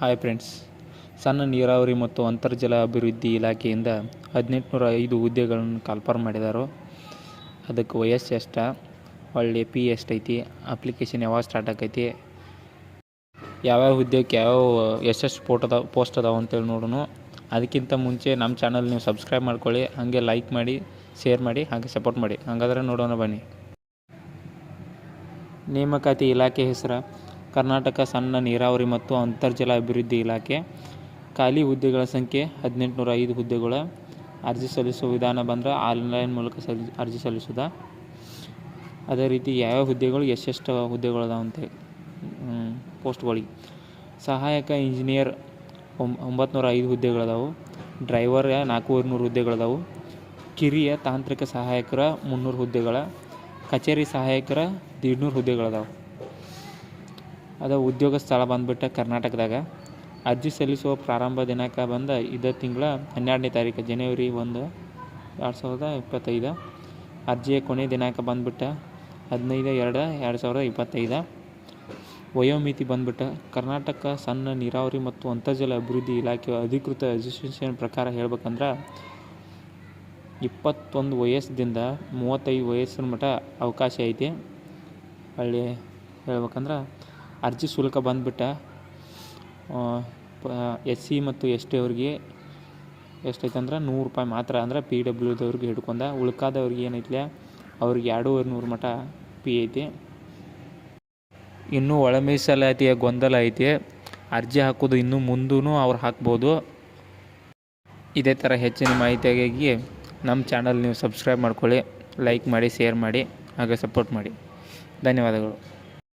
Hi friends, ಸಣ್ಣ ನೀರಾವರಿ ಮತ್ತು ಅಂತರ್ಜಲ ಅಭಿವೃದ್ಧಿ ಇಲಾಖೆಯಿಂದ 1805 ಹುದ್ದೆಗಳನ್ನು ಕಾಲ್ಫರ್ ಮಾಡಿದ್ದಾರೆ. ಅದಕ್ಕೆ ವಯಸ್ಸು ಎಷ್ಟು, ಒಳ್ಳೆ ಫೀ ಎಷ್ಟೈತಿ, ಅಪ್ಲಿಕೇಶನ್ ಯಾವಾಗ ಸ್ಟಾರ್ಟ್ ಆಕೈತಿ, ಯಾವ್ಯಾವ ಹುದ್ದೆಗೆ ಎಷ್ಟೆಷ್ಟು ಪೋಸ್ಟ್ ಅದಾವೆ ಅಂತೇಳಿ ನೋಡೋಣ. ಅದಕ್ಕಿಂತ ಮುಂಚೆ ನಮ್ಮ ಚಾನಲ್ ನೀವು ಸಬ್ಸ್ಕ್ರೈಬ್ ಮಾಡ್ಕೊಳ್ಳಿ, ಹಾಗೆ ಲೈಕ್ ಮಾಡಿ, ಶೇರ್ ಮಾಡಿ, ಹಾಗೆ ಸಪೋರ್ಟ್ ಮಾಡಿ. ಹಾಗಾದರೆ ನೋಡೋಣ ಬನ್ನಿ. ನೇಮಕಾತಿ ಇಲಾಖೆ ಹೆಸರು ಕರ್ನಾಟಕ ಸಣ್ಣ ನೀರಾವರಿ ಮತ್ತು ಅಂತರ್ಜಲ ಅಭಿವೃದ್ಧಿ ಇಲಾಖೆ. ಖಾಲಿ ಹುದ್ದೆಗಳ ಸಂಖ್ಯೆ 1805 ಹುದ್ದೆಗಳು. ಅರ್ಜಿ ಸಲ್ಲಿಸುವ ವಿಧಾನ ಬಂದ್ರೆ ಆನ್ಲೈನ್ ಮೂಲಕ ಅರ್ಜಿ ಸಲ್ಲಿಸೋದ. ಅದೇ ರೀತಿ ಯಾವ್ಯಾವ ಹುದ್ದೆಗಳು ಎಷ್ಟೆಷ್ಟು ಹುದ್ದೆಗಳು ಅದಾವಂತೆ ಪೋಸ್ಟ್ಗಳಿಗೆ. ಸಹಾಯಕ ಇಂಜಿನಿಯರ್ 905 ಹುದ್ದೆಗಳದಾವು. ಡ್ರೈವರ್ 400 ಹುದ್ದೆಗಳದಾವು. ಕಿರಿಯ ತಾಂತ್ರಿಕ ಸಹಾಯಕರ 300 ಹುದ್ದೆಗಳ. ಕಚೇರಿ ಸಹಾಯಕರ 150 ಹುದ್ದೆಗಳದಾವು. ಅದು ಉದ್ಯೋಗ ಸ್ಥಳ ಬಂದುಬಿಟ್ಟು ಕರ್ನಾಟಕದಾಗ. ಅರ್ಜಿ ಸಲ್ಲಿಸುವ ಪ್ರಾರಂಭ ದಿನಾಂಕ ಬಂದು ಇದೇ ತಿಂಗಳ 12ನೇ ತಾರೀಕು ಜನವರಿ 1, 2025. ಅರ್ಜಿಯ ಕೊನೆಯ ದಿನಾಂಕ ಬಂದುಬಿಟ್ಟು 15/2/2025. ವಯೋಮಿತಿ ಬಂದುಬಿಟ್ಟು ಕರ್ನಾಟಕ ಸಣ್ಣ ನೀರಾವರಿ ಮತ್ತು ಅಂತರ್ಜಲ ಅಭಿವೃದ್ಧಿ ಇಲಾಖೆಯ ಅಧಿಕೃತ ರಿಜಿಸ್ಟ್ರೇಷನ್ ಪ್ರಕಾರ ಹೇಳ್ಬೇಕಂದ್ರೆ 21 ವಯಸ್ಸಿಂದ 35 ವಯಸ್ಸಿನ ಮಟ್ಟ ಅವಕಾಶ ಐತಿ. ಅಲ್ಲಿ ಹೇಳ್ಬೇಕಂದ್ರೆ ಅರ್ಜಿ ಶುಲ್ಕ ಬಂದುಬಿಟ್ಟು SC ಮತ್ತು ST ಅವ್ರಿಗೆ ಎಷ್ಟೈತೆ ಅಂದ್ರೆ ₹100 ಮಾತ್ರ. ಅಂದ್ರೆ PWದವ್ರಿಗೆ ಹಿಡ್ಕೊಂಡ ಉಳ್ಕಾದವ್ರಿಗೆ ಏನೈತಿ ಅವ್ರಿಗೆ 2500 ಮಟ್ಟ ಫೀ ಐತಿ. ಇನ್ನೂ ಒಳ ಮೀಸಲಾತಿಯ ಗೊಂದಲ ಐತಿ. ಅರ್ಜಿ ಹಾಕೋದು ಇನ್ನೂ ಮುಂದೂ ಅವ್ರು ಹಾಕ್ಬೋದು. ಇದೇ ಥರ ಹೆಚ್ಚಿನ ಮಾಹಿತಿಯಾಗಿ ನಮ್ಮ ಚಾನಲ್ ನೀವು ಸಬ್ಸ್ಕ್ರೈಬ್ ಮಾಡ್ಕೊಳ್ಳಿ, ಲೈಕ್ ಮಾಡಿ, ಶೇರ್ ಮಾಡಿ, ಹಾಗೆ ಸಪೋರ್ಟ್ ಮಾಡಿ. ಧನ್ಯವಾದಗಳು.